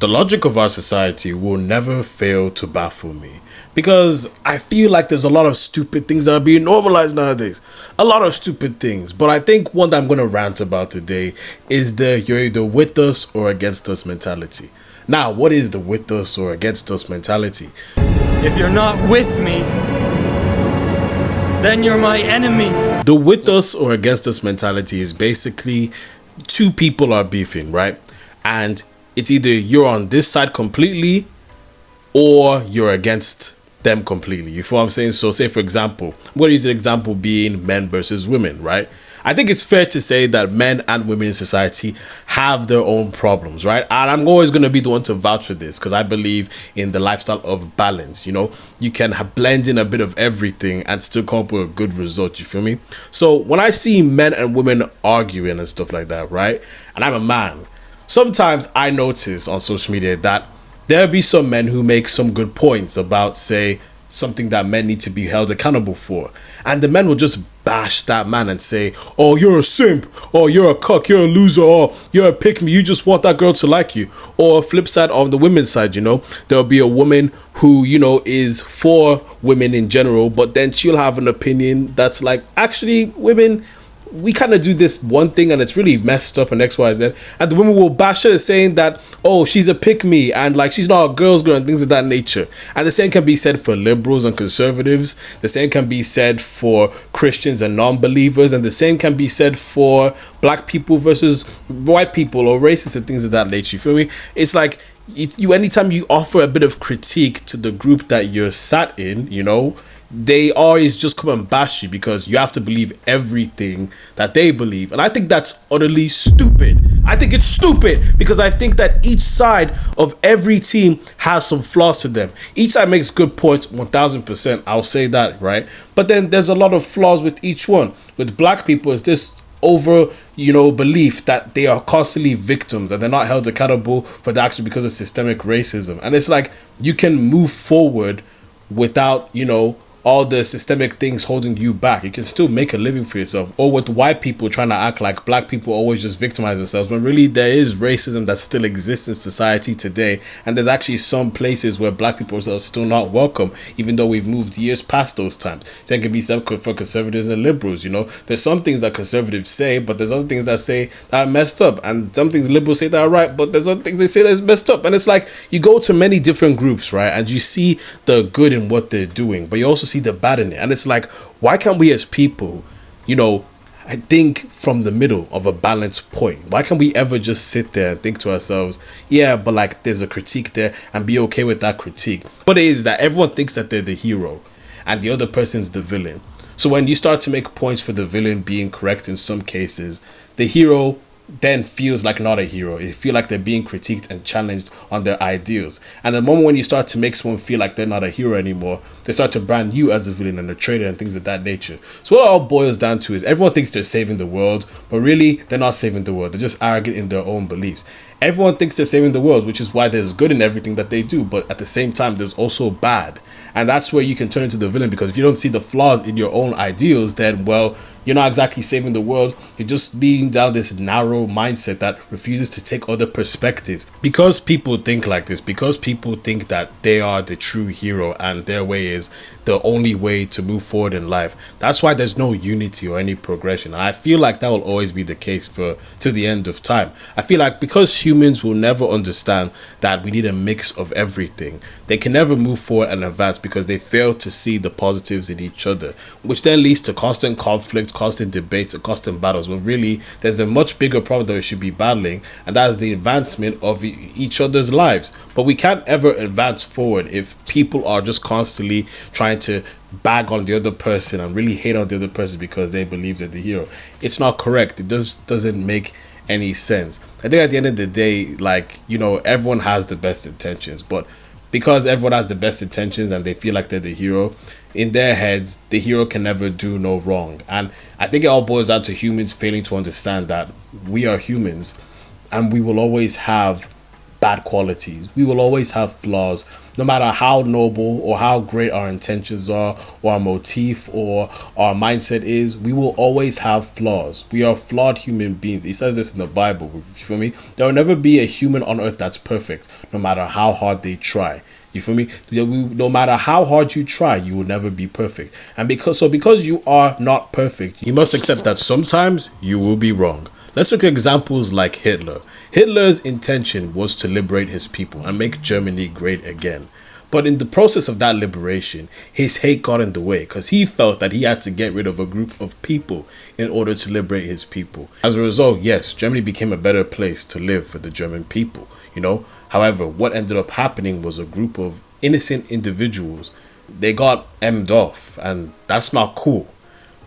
The logic of our society will never fail to baffle me because I feel like there's a lot of stupid things that are being normalized nowadays. A lot of stupid things. But I think one that I'm going to rant about today is the you're either with us or against us mentality. Now, what is the with us or against us mentality? If you're not with me, then you're my enemy. The with us or against us mentality is basically two people are beefing, right? And it's either you're on this side completely or you're against them completely. You feel what I'm saying? So say, for example, I'm going to use an example being men versus women, right? I think it's fair to say that men and women in society have their own problems, right? And I'm always going to be the one to vouch for this because I believe in the lifestyle of balance. You know, you can blend in a bit of everything and still come up with a good result. You feel me? So when I see men and women arguing and stuff like that, right? And I'm a man. Sometimes I notice on social media that there'll be some men who make some good points about, say, something that men need to be held accountable for. And the men will just bash that man and say, oh, you're a simp, or you're a cuck, you're a loser, or you're a pick me, you just want that girl to like you. Or flip side on the women's side, you know, there'll be a woman who, you know, is for women in general, but then she'll have an opinion that's like, actually, women, we kind of do this one thing and it's really messed up and XYZ, and the women will bash her saying that, oh, she's a pick me and like she's not a girl's girl and things of that nature. And the same can be said for liberals and conservatives, the same can be said for Christians and non-believers, and the same can be said for black people versus white people or racists and things of that nature. You feel me? It's like you anytime you offer a bit of critique to the group that you're sat in, you know, they always just come and bash you because you have to believe everything that they believe. And I think that's utterly stupid. I think it's stupid because I think that each side of every team has some flaws to them. Each side makes good points, 1000%. I'll say that, right? But then there's a lot of flaws with each one. With black people, it's this over, you know, belief that they are constantly victims and they're not held accountable for the action because of systemic racism. And it's like you can move forward without, you know, all the systemic things holding you back. You can still make a living for yourself. Or with white people trying to act like black people always just victimize themselves, when really there is racism that still exists in society today, and there's actually some places where black people are still not welcome, even though we've moved years past those times. So it can be said for conservatives and liberals. You know, there's some things that conservatives say, but there's other things that say that are messed up, and some things liberals say that are right, but there's other things they say that is messed up. And it's like you go to many different groups, right, and you see the good in what they're doing, but you also see the bad in it. And it's like, why can't we as people, you know, I think from the middle of a balanced point? Why can't we ever just sit there and think to ourselves, yeah, but like there's a critique there, and be okay with that critique? What it is that everyone thinks that they're the hero and the other person's the villain. So when you start to make points for the villain being correct in some cases, the hero then feels like not a hero. It feel like they're being critiqued and challenged on their ideals. And the moment when you start to make someone feel like they're not a hero anymore, they start to brand you as a villain and a traitor and things of that nature. So what it all boils down to is everyone thinks they're saving the world, but really they're not saving the world. They're just arrogant in their own beliefs. Everyone thinks they're saving the world, which is why there's good in everything that they do, but at the same time there's also bad. And that's where you can turn into the villain, because if you don't see the flaws in your own ideals, then, well, you're not exactly saving the world. You're just leading down this narrow mindset that refuses to take other perspectives. Because people think like this, because people think that they are the true hero and their way is the only way to move forward in life, that's why there's no unity or any progression. And I feel like that will always be the case to the end of time. I feel like because humans will never understand that we need a mix of everything, they can never move forward and advance because they fail to see the positives in each other, which then leads to constant conflict, constant debates, and constant battles, when really there's a much bigger problem that we should be battling, and that is the advancement of each other's lives. But we can't ever advance forward if people are just constantly trying to bag on the other person and really hate on the other person because they believe they're the hero. It's not correct. It doesn't make any sense. I think at the end of the day, like, you know, everyone has the best intentions, but because everyone has the best intentions and they feel like they're the hero, in their heads, the hero can never do no wrong. And I think it all boils down to humans failing to understand that we are humans and we will always have bad qualities. We will always have flaws, no matter how noble or how great our intentions are, or our motif or our mindset is. We will always have flaws. We are flawed human beings. It says this in the Bible. You feel me? There will never be a human on earth that's perfect, no matter how hard they try. You feel me? No matter how hard you try, you will never be perfect. And because you are not perfect, you must accept that sometimes you will be wrong. Let's look at examples like Hitler. Hitler's intention was to liberate his people and make Germany great again. But in the process of that liberation, his hate got in the way because he felt that he had to get rid of a group of people in order to liberate his people. As a result, yes, Germany became a better place to live for the German people, you know. However, what ended up happening was a group of innocent individuals, they got emmed off, and that's not cool.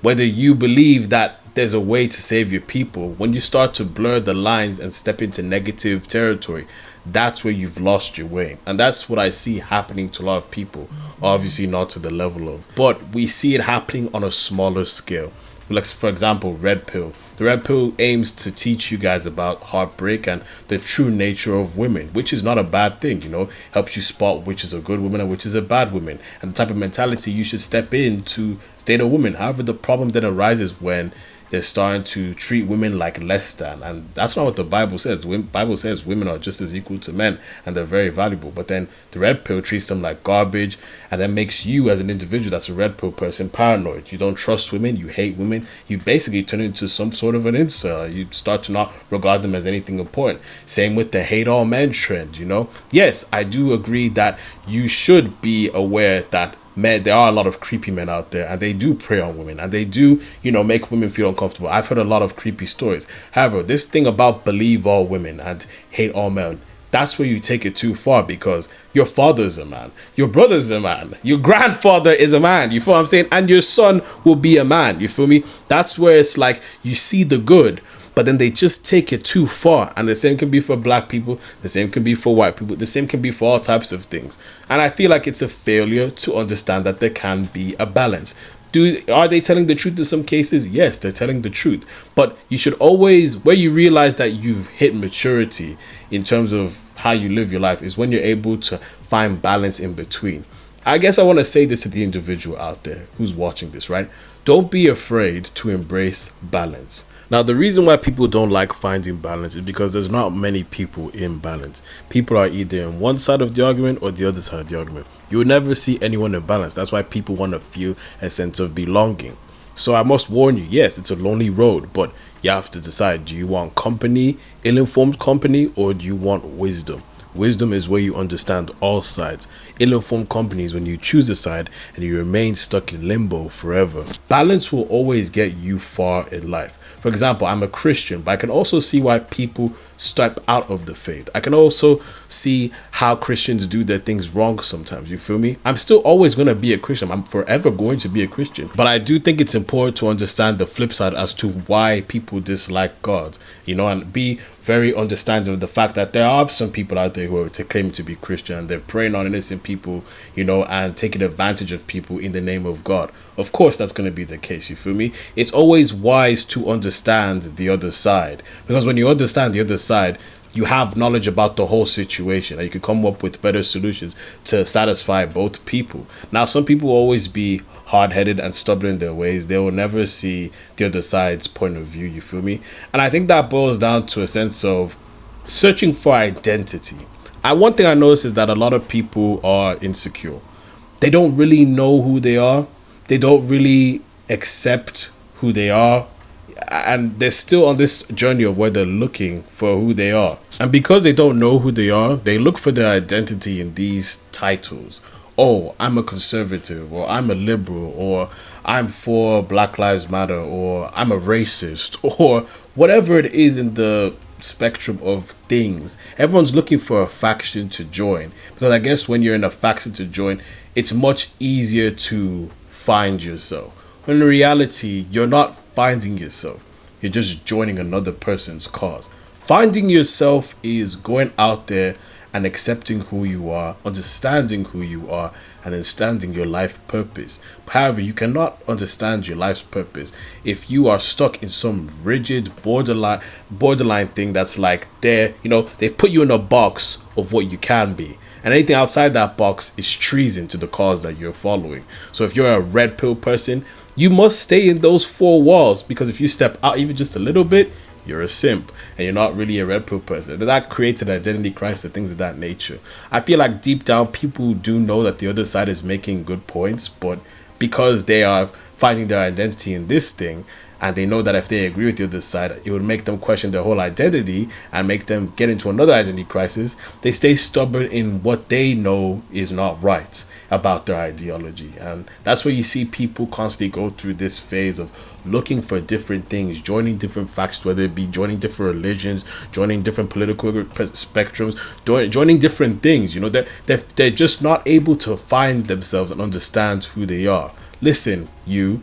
Whether you believe that there's a way to save your people, when you start to blur the lines and step into negative territory, that's where you've lost your way. And that's what I see happening to a lot of people. Obviously not to the level of, but we see it happening on a smaller scale. Like, for example, Red Pill. The Red Pill aims to teach you guys about heartbreak and the true nature of women, which is not a bad thing, you know. Helps you spot which is a good woman and which is a bad woman, and the type of mentality you should step in to date a woman. However, the problem then arises when they're starting to treat women like less than, and that's not what the Bible says. The Bible says women are just as equal to men and they're very valuable. But then the Red Pill treats them like garbage, and then makes you as an individual that's a Red Pill person paranoid. You don't trust women, you hate women, you basically turn into some sort of an incel. You start to not regard them as anything important. Same with the hate all men trend, you know. Yes, I do agree that you should be aware that men, there are a lot of creepy men out there, and they do prey on women, and they do, you know, make women feel uncomfortable. I've heard a lot of creepy stories. However, this thing about believe all women and hate all men, that's where you take it too far, because your father's a man, your brother's a man, your grandfather is a man, you feel what I'm saying? And your son will be a man, you feel me? That's where it's like you see the good, but then they just take it too far. And the same can be for black people, the same can be for white people, the same can be for all types of things. And I feel like it's a failure to understand that there can be a balance. Are they telling the truth in some cases? Yes, they're telling the truth. But you should always, where you realize that you've hit maturity in terms of how you live your life, is when you're able to find balance in between. I guess I want to say this to the individual out there who's watching this, right? Don't be afraid to embrace balance. Now, the reason why people don't like finding balance is because there's not many people in balance. People are either on one side of the argument or the other side of the argument. You will never see anyone in balance. That's why people want to feel a sense of belonging. So I must warn you, yes, it's a lonely road, but you have to decide, do you want company, ill-informed company, or do you want wisdom? Wisdom is where you understand all sides. Ill-informed company is when you choose a side and you remain stuck in limbo forever. Balance will always get you far in life. For example, I'm a Christian, but I can also see why people step out of the faith. I can also see how Christians do their things wrong sometimes. You feel me? I'm still always going to be a Christian. I'm forever going to be a Christian. But I do think it's important to understand the flip side as to why people dislike God, you know, and be very understanding of the fact that there are some people out there who are claiming to be Christian, and they're preying on innocent people, you know, and taking advantage of people in the name of God. Of course, that's going to be the case. You feel me? It's always wise to understand the other side, because when you understand the other side, you have knowledge about the whole situation, and you can come up with better solutions to satisfy both people. Now, some people will always be hard-headed and stubborn in their ways. They will never see the other side's point of view, you feel me? And I think that boils down to a sense of searching for identity. One thing I notice is that a lot of people are insecure. They don't really know who they are. They don't really accept who they are. And they're still on this journey of where they're looking for who they are. And because they don't know who they are, they look for their identity in these titles. Oh, I'm a conservative, or I'm a liberal, or I'm for Black Lives Matter, or I'm a racist, or whatever it is in the spectrum of things. Everyone's looking for a faction to join, because I guess when you're in a faction to join, it's much easier to find yourself. When in reality, you're not finding yourself. You're just joining another person's cause. Finding yourself is going out there and accepting who you are, understanding who you are, and understanding your life purpose. However, you cannot understand your life's purpose if you are stuck in some rigid borderline thing that's like they put you in a box of what you can be. And anything outside that box is treason to the cause that you're following. So if you're a red pill person, you must stay in those four walls, because if you step out even just a little bit, you're a simp and you're not really a red pill person. That creates an identity crisis, things of that nature. I feel like deep down people do know that the other side is making good points, but because they are finding their identity in this thing, and they know that if they agree with the other side, it would make them question their whole identity and make them get into another identity crisis. They stay stubborn in what they know is not right about their ideology. And that's where you see people constantly go through this phase of looking for different things, joining different factions, whether it be joining different religions, joining different political spectrums, joining different things. They're just not able to find themselves and understand who they are. Listen, you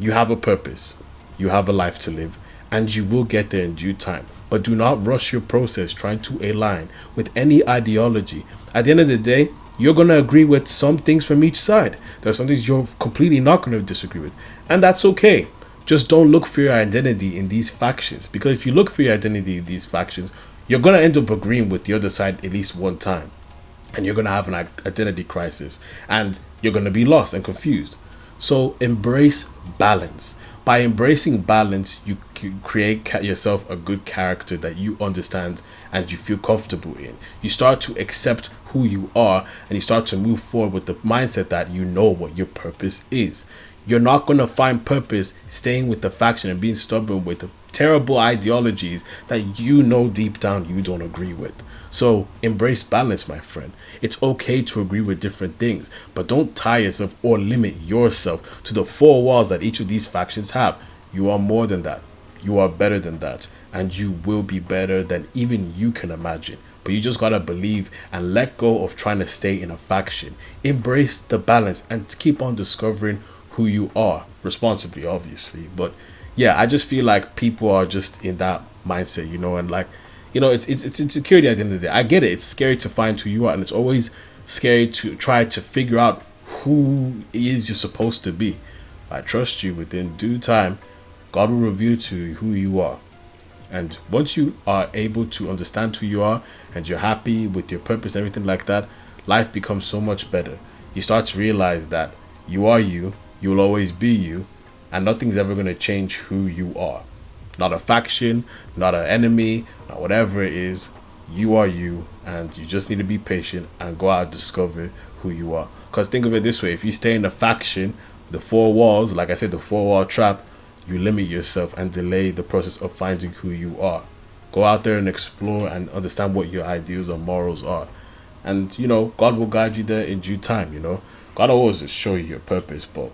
have a purpose. You have a life to live, and you will get there in due time. But do not rush your process trying to align with any ideology. At the end of the day, you're going to agree with some things from each side. There are some things you're completely not going to disagree with, and that's okay. Just don't look for your identity in these factions, because if you look for your identity in these factions, you're going to end up agreeing with the other side at least one time, and you're going to have an identity crisis, and you're going to be lost and confused. So embrace balance. By embracing balance, you can create yourself a good character that you understand and you feel comfortable in. You start to accept who you are, and you start to move forward with the mindset that you know what your purpose is. You're not going to find purpose staying with the faction and being stubborn with the terrible ideologies that you know deep down you don't agree with. So embrace balance, my friend. It's okay to agree with different things, but don't tie yourself or limit yourself to the four walls that each of these factions have. You are more than that. You are better than that, and you will be better than even you can imagine. But you just gotta believe and let go of trying to stay in a faction. Embrace the balance and keep on discovering who you are, responsibly, obviously. But yeah, I just feel like people are just in that mindset, and like, it's insecurity at the end of the day. I get it. It's scary to find who you are, and it's always scary to try to figure out who is you're supposed to be. I trust you. Within due time, God will reveal to you who you are. And once you are able to understand who you are and you're happy with your purpose, everything like that, life becomes so much better. You start to realize that you are you, you'll always be you, and nothing's ever going to change who you are. Not a faction, not an enemy, not whatever it is. You are you, and you just need to be patient and go out and discover who you are. Because think of it this way: if you stay in a faction, the four walls, like I said, the four-wall trap, you limit yourself and delay the process of finding who you are. Go out there and explore and understand what your ideals or morals are. And, God will guide you there in due time, God will always show you your purpose, but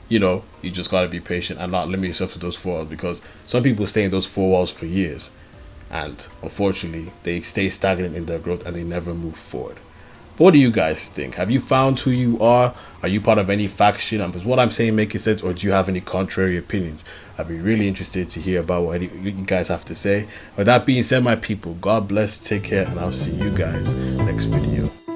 you just got to be patient and not limit yourself to those four walls, because some people stay in those four walls for years, and unfortunately they stay stagnant in their growth and they never move forward. But what do you guys think? Have you found who you are? Are you part of any faction? Is what I'm saying making sense, or do you have any contrary opinions? I'd be really interested to hear about what you guys have to say. With that being said, my people, God bless, take care, and I'll see you guys next video.